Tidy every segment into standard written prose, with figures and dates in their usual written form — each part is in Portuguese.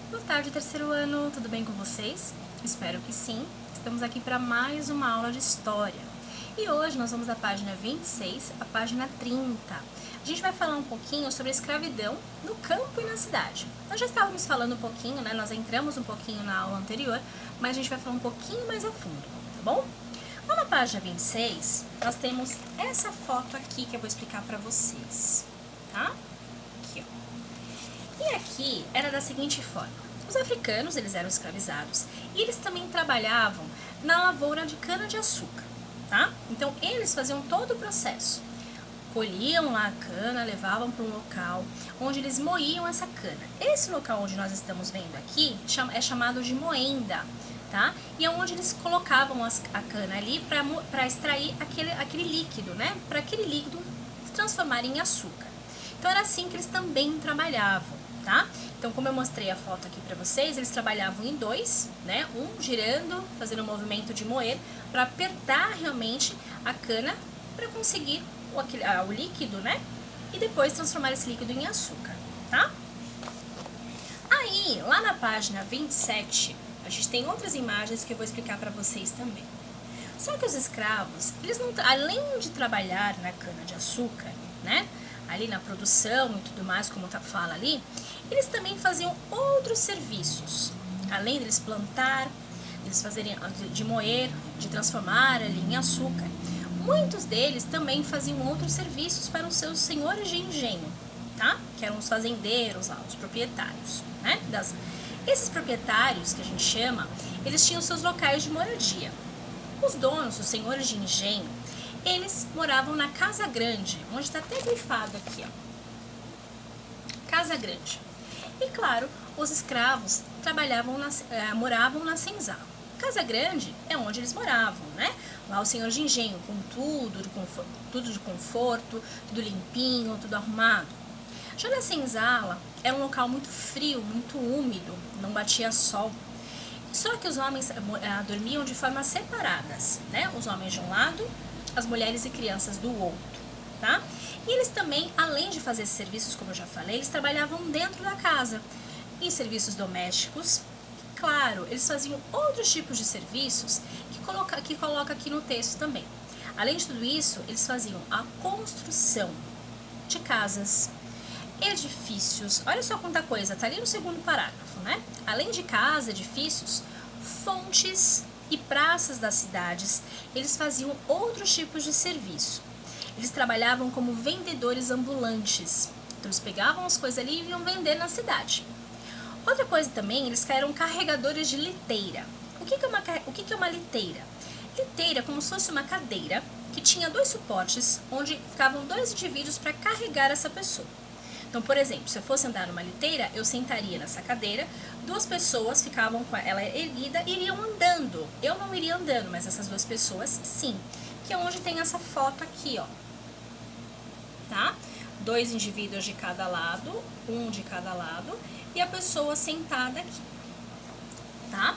Boa tarde, terceiro ano, tudo bem com vocês? Espero que sim. Estamos aqui para mais uma aula de História. E hoje nós vamos da página 26 à página 30. A gente vai falar um pouquinho sobre a escravidão no campo e na cidade. Nós já estávamos falando um pouquinho, né? Nós entramos um pouquinho na aula anterior, mas a gente vai falar um pouquinho mais a fundo, tá bom? Lá na página 26, nós temos essa foto aqui que eu vou explicar para vocês, tá? Aqui, ó. E aqui era da seguinte forma. Os africanos, eles eram escravizados e eles também trabalhavam na lavoura de cana-de-açúcar, tá? Então, eles faziam todo o processo. Colhiam lá a cana, levavam para um local onde eles moíam essa cana. Esse local onde nós estamos vendo aqui é chamado de moenda, tá? E é onde eles colocavam a cana ali para extrair aquele líquido, né? Para aquele líquido se transformar em açúcar. Então, era assim que eles também trabalhavam, tá? Então, como eu mostrei a foto aqui para vocês, eles trabalhavam em dois, né? Um girando, fazendo um movimento de moer, para apertar realmente a cana para conseguir o líquido, né? E depois transformar esse líquido em açúcar, tá? Aí, lá na página 27, a gente tem outras imagens que eu vou explicar para vocês também. Só que os escravos, eles não, além de trabalhar na cana-de-açúcar, né? Ali na produção e tudo mais, como fala ali, eles também faziam outros serviços. Além deles plantar, eles fazerem de moer, de transformar ali em açúcar. Muitos deles também faziam outros serviços para os seus senhores de engenho, tá? Que eram os fazendeiros lá, os proprietários, né? Esses proprietários, que a gente chama, eles tinham seus locais de moradia. Os donos, os senhores de engenho, eles moravam na Casa Grande, onde está até grifado aqui, ó. Casa Grande. E claro, os escravos moravam na senzala. Casa Grande é onde eles moravam, né? Lá o senhor de engenho, com tudo de conforto, tudo limpinho, tudo arrumado. Já na senzala, era um local muito frio, muito úmido, não batia sol. Só que os homens dormiam de formas separadas, né? Os homens de um lado, as mulheres e crianças do outro, tá? E eles também, além de fazer esses serviços, como eu já falei, eles trabalhavam dentro da casa, em serviços domésticos. Claro, eles faziam outros tipos de serviços que coloca aqui no texto também. Além de tudo isso, eles faziam a construção de casas, edifícios. Olha só quanta coisa, tá ali no segundo parágrafo, né? Além de casa, edifícios, fontes e praças das cidades, eles faziam outros tipos de serviço. Eles trabalhavam como vendedores ambulantes. Então, eles pegavam as coisas ali e iam vender na cidade. Outra coisa também, eles eram carregadores de liteira. O que é uma liteira? Liteira é como se fosse uma cadeira que tinha dois suportes, onde ficavam dois indivíduos para carregar essa pessoa. Então, por exemplo, se eu fosse andar numa liteira, eu sentaria nessa cadeira, duas pessoas ficavam com ela erguida e iriam andando. Eu não iria andando, mas essas duas pessoas sim. Que é onde tem essa foto aqui, ó. Tá? Dois indivíduos de cada lado, um de cada lado, e a pessoa sentada aqui, tá?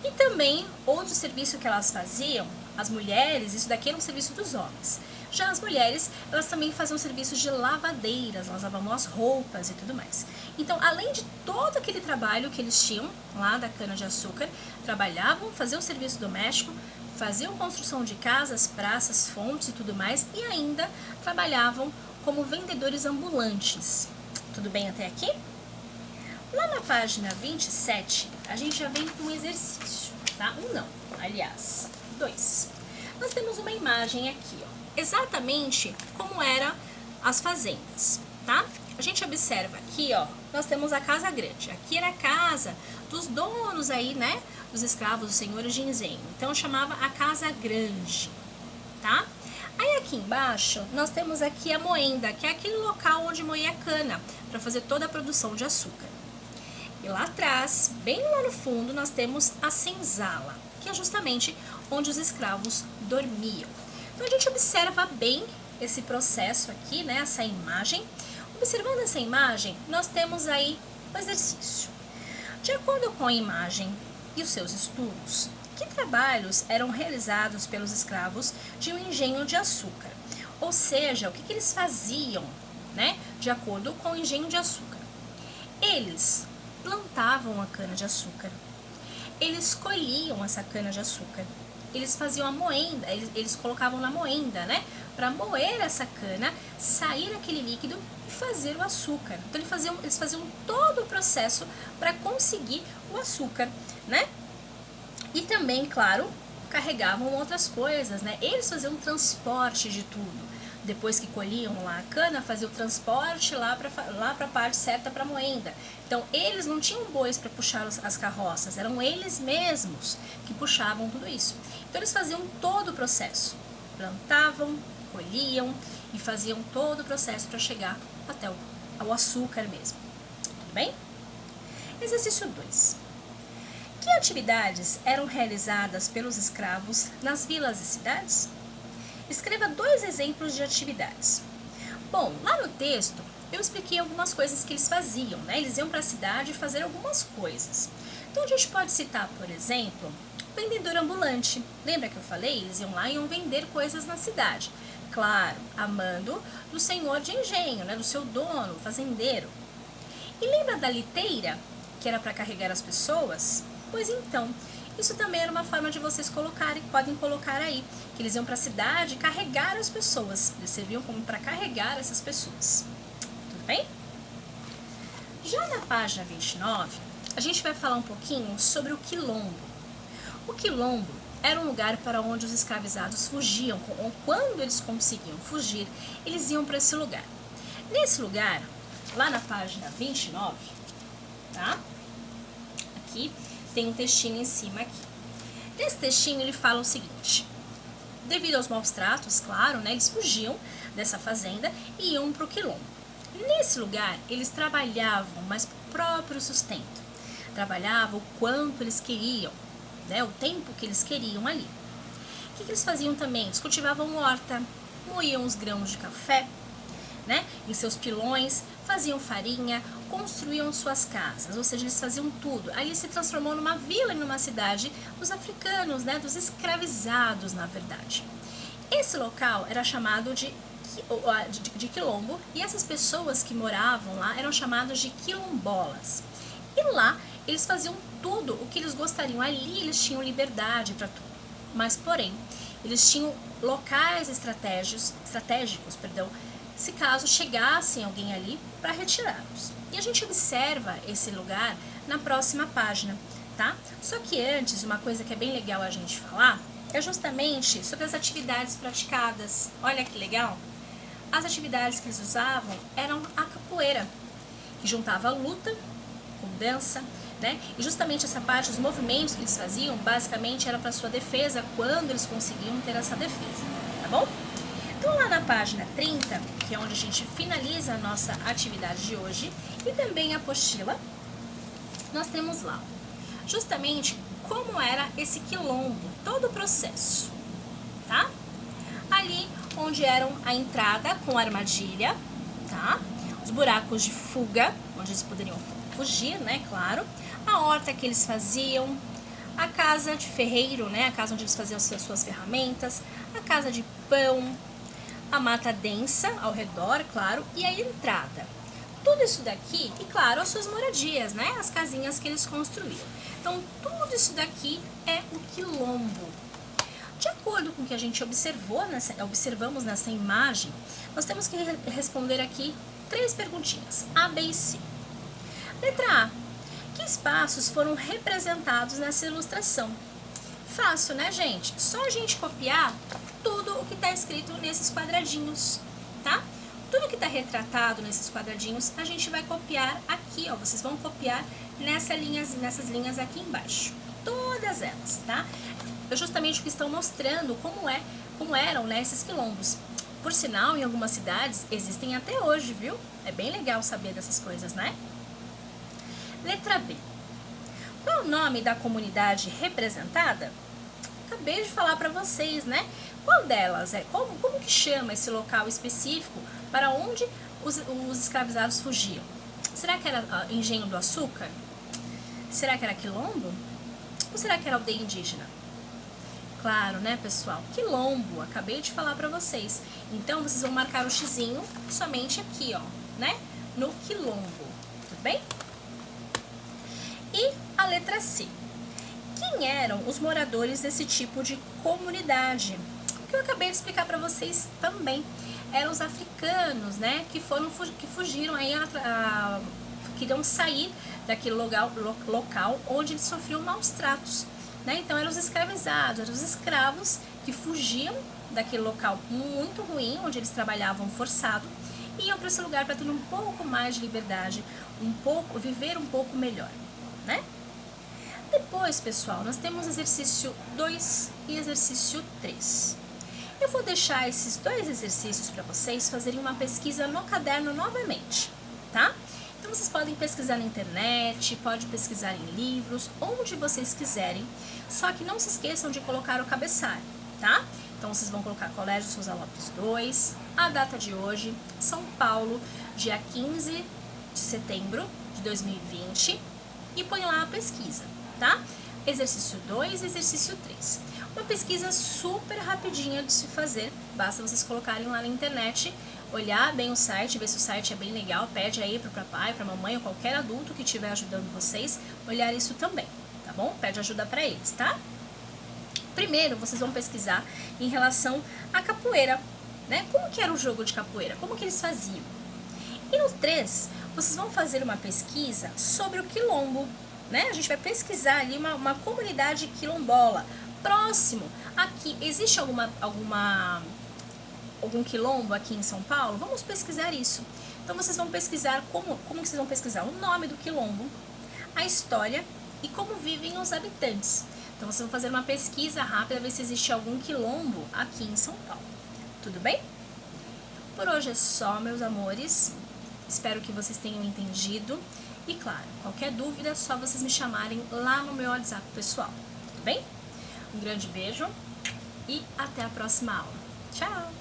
E também, outro serviço que elas faziam, as mulheres, isso daqui era um serviço dos homens. Já as mulheres, elas também faziam serviços de lavadeiras, elas lavavam as roupas e tudo mais. Então, além de todo aquele trabalho que eles tinham lá da cana-de-açúcar, trabalhavam, faziam serviço doméstico, faziam construção de casas, praças, fontes e tudo mais, e ainda trabalhavam como vendedores ambulantes. Tudo bem até aqui? Lá na página 27, a gente já vem com um exercício, tá? Aliás, dois. Nós temos uma imagem aqui, ó, exatamente como eram as fazendas, tá? A gente observa aqui, ó, nós temos a Casa Grande. Aqui era a casa dos donos aí, né? Dos escravos, dos senhores de engenho. Então, chamava a Casa Grande, tá? Aí aqui embaixo, nós temos aqui a moenda, que é aquele local onde moía a cana, para fazer toda a produção de açúcar. E lá atrás, bem lá no fundo, nós temos a senzala, que é justamente onde os escravos dormiam. Então, a gente observa bem esse processo aqui, né? Essa imagem. Observando essa imagem, nós temos aí o exercício. De acordo com a imagem e os seus estudos, que trabalhos eram realizados pelos escravos de um engenho de açúcar? Ou seja, o que eles faziam, né, de acordo com o engenho de açúcar? Eles plantavam a cana-de-açúcar. Eles colhiam essa cana-de-açúcar. Eles faziam a moenda, eles colocavam na moenda, né? Para moer essa cana, sair aquele líquido e fazer o açúcar. Então eles faziam todo o processo para conseguir o açúcar, né? E também, claro, carregavam outras coisas, né? Eles faziam transporte de tudo. Depois que colhiam lá a cana, faziam o transporte lá para a parte certa para a moenda. Então, eles não tinham bois para puxar as carroças, eram eles mesmos que puxavam tudo isso. Então, eles faziam todo o processo. Plantavam, colhiam e faziam todo o processo para chegar até ao açúcar mesmo. Tudo bem? Exercício 2. Que atividades eram realizadas pelos escravos nas vilas e cidades? Escreva 2 exemplos de atividades. Bom, lá no texto eu expliquei algumas coisas que eles faziam, né? Eles iam para a cidade fazer algumas coisas. Então a gente pode citar, por exemplo, vendedor ambulante. Lembra que eu falei? Eles iam lá e iam vender coisas na cidade. Claro, a mando do senhor de engenho, né? Do seu dono, fazendeiro. E lembra da liteira, que era para carregar as pessoas? Pois então, isso também era uma forma de vocês colocarem, podem colocar aí, que eles iam para a cidade carregar as pessoas. Eles serviam como para carregar essas pessoas. Tudo bem? Já na página 29, a gente vai falar um pouquinho sobre o quilombo. O quilombo era um lugar para onde os escravizados fugiam, ou quando eles conseguiam fugir, eles iam para esse lugar. Nesse lugar, lá na página 29, tá? Aqui tem um textinho em cima aqui. Nesse textinho ele fala o seguinte: devido aos maus tratos, claro, né, eles fugiam dessa fazenda e iam para o quilombo. Nesse lugar eles trabalhavam, mas para o próprio sustento. Trabalhavam o quanto eles queriam, né, o tempo que eles queriam ali. O que eles faziam também? Eles cultivavam horta, moíam os grãos de café, né, em seus pilões, faziam farinha, construíam suas casas, ou seja, eles faziam tudo. Ali se transformou numa vila e numa cidade dos africanos, né, dos escravizados, na verdade. Esse local era chamado de quilombo, e essas pessoas que moravam lá eram chamadas de quilombolas. E lá eles faziam tudo o que eles gostariam. Ali eles tinham liberdade para tudo. Mas, porém, eles tinham locais estratégicos, se caso chegassem alguém ali para retirá-los. E a gente observa esse lugar na próxima página, tá? Só que antes, uma coisa que é bem legal a gente falar é justamente sobre as atividades praticadas. Olha que legal! As atividades que eles usavam eram a capoeira, que juntava luta com dança, né? E justamente essa parte, os movimentos que eles faziam, basicamente era para sua defesa, quando eles conseguiam ter essa defesa, tá bom? Então lá na página 30, que é onde a gente finaliza a nossa atividade de hoje, e também a apostila, nós temos lá justamente como era esse quilombo, todo o processo, tá? Ali onde eram a entrada com armadilha, tá? Os buracos de fuga, onde eles poderiam fugir, né, claro. A horta que eles faziam, a casa de ferreiro, né, a casa onde eles faziam as suas ferramentas, a casa de pão, a mata densa ao redor, claro, e a entrada. Tudo isso daqui, e claro, as suas moradias, né, as casinhas que eles construíam. Então, tudo isso daqui é o quilombo. De acordo com o que a gente observamos nessa imagem, nós temos que responder aqui 3 perguntinhas, A, B e C. Letra A. Que espaços foram representados nessa ilustração? Fácil, né, gente? Só a gente copiar tudo o que está escrito nesses quadradinhos, tá? Tudo que está retratado nesses quadradinhos, a gente vai copiar aqui, ó. Vocês vão copiar nessas linhas aqui embaixo. Todas elas, tá? É justamente o que estão mostrando como eram, né, esses quilombos. Por sinal, em algumas cidades existem até hoje, viu? É bem legal saber dessas coisas, né? Letra B. Qual é o nome da comunidade representada? Acabei de falar para vocês, né? Qual delas é? Como que chama esse local específico para onde os escravizados fugiam? Será que era Engenho do Açúcar? Será que era Quilombo? Ou será que era aldeia indígena? Claro, né, pessoal? Quilombo, acabei de falar para vocês. Então, vocês vão marcar o xizinho somente aqui, ó, né? No quilombo, tudo bem? quem eram os moradores desse tipo de comunidade? O que eu acabei de explicar para vocês também. Eram os africanos, né, que fugiram aí, queriam sair daquele local onde eles sofriam maus tratos, né? Então eram os escravizados, eram os escravos que fugiam daquele local muito ruim, onde eles trabalhavam forçado, e iam para esse lugar para ter um pouco mais de liberdade, viver um pouco melhor, né? Depois, pessoal, nós temos exercício 2 e exercício 3. Eu vou deixar esses 2 exercícios para vocês fazerem uma pesquisa no caderno novamente, tá? Então vocês podem pesquisar na internet, pode pesquisar em livros, onde vocês quiserem, só que não se esqueçam de colocar o cabeçalho, tá? Então vocês vão colocar Colégio Souza Lopes 2, a data de hoje, São Paulo, dia 15 de setembro de 2020, e põe lá a pesquisa, tá? Exercício 2 e exercício 3. Uma pesquisa super rapidinha de se fazer, basta vocês colocarem lá na internet, olhar bem o site, ver se o site é bem legal, pede aí pro papai, pra mamãe ou qualquer adulto que estiver ajudando vocês, olhar isso também, tá bom? Pede ajuda pra eles, tá? Primeiro, vocês vão pesquisar em relação à capoeira, né? Como que era o jogo de capoeira? Como que eles faziam? E no 3, vocês vão fazer uma pesquisa sobre o quilombo, né? A gente vai pesquisar ali uma comunidade quilombola. Próximo, aqui, existe algum quilombo aqui em São Paulo? Vamos pesquisar isso. Então vocês vão pesquisar, como que vocês vão pesquisar? O nome do quilombo, a história e como vivem os habitantes. Então vocês vão fazer uma pesquisa rápida, ver se existe algum quilombo aqui em São Paulo. Tudo bem? Por hoje é só, meus amores. Espero que vocês tenham entendido. E claro, qualquer dúvida é só vocês me chamarem lá no meu WhatsApp pessoal. Tudo bem? Um grande beijo e até a próxima aula. Tchau!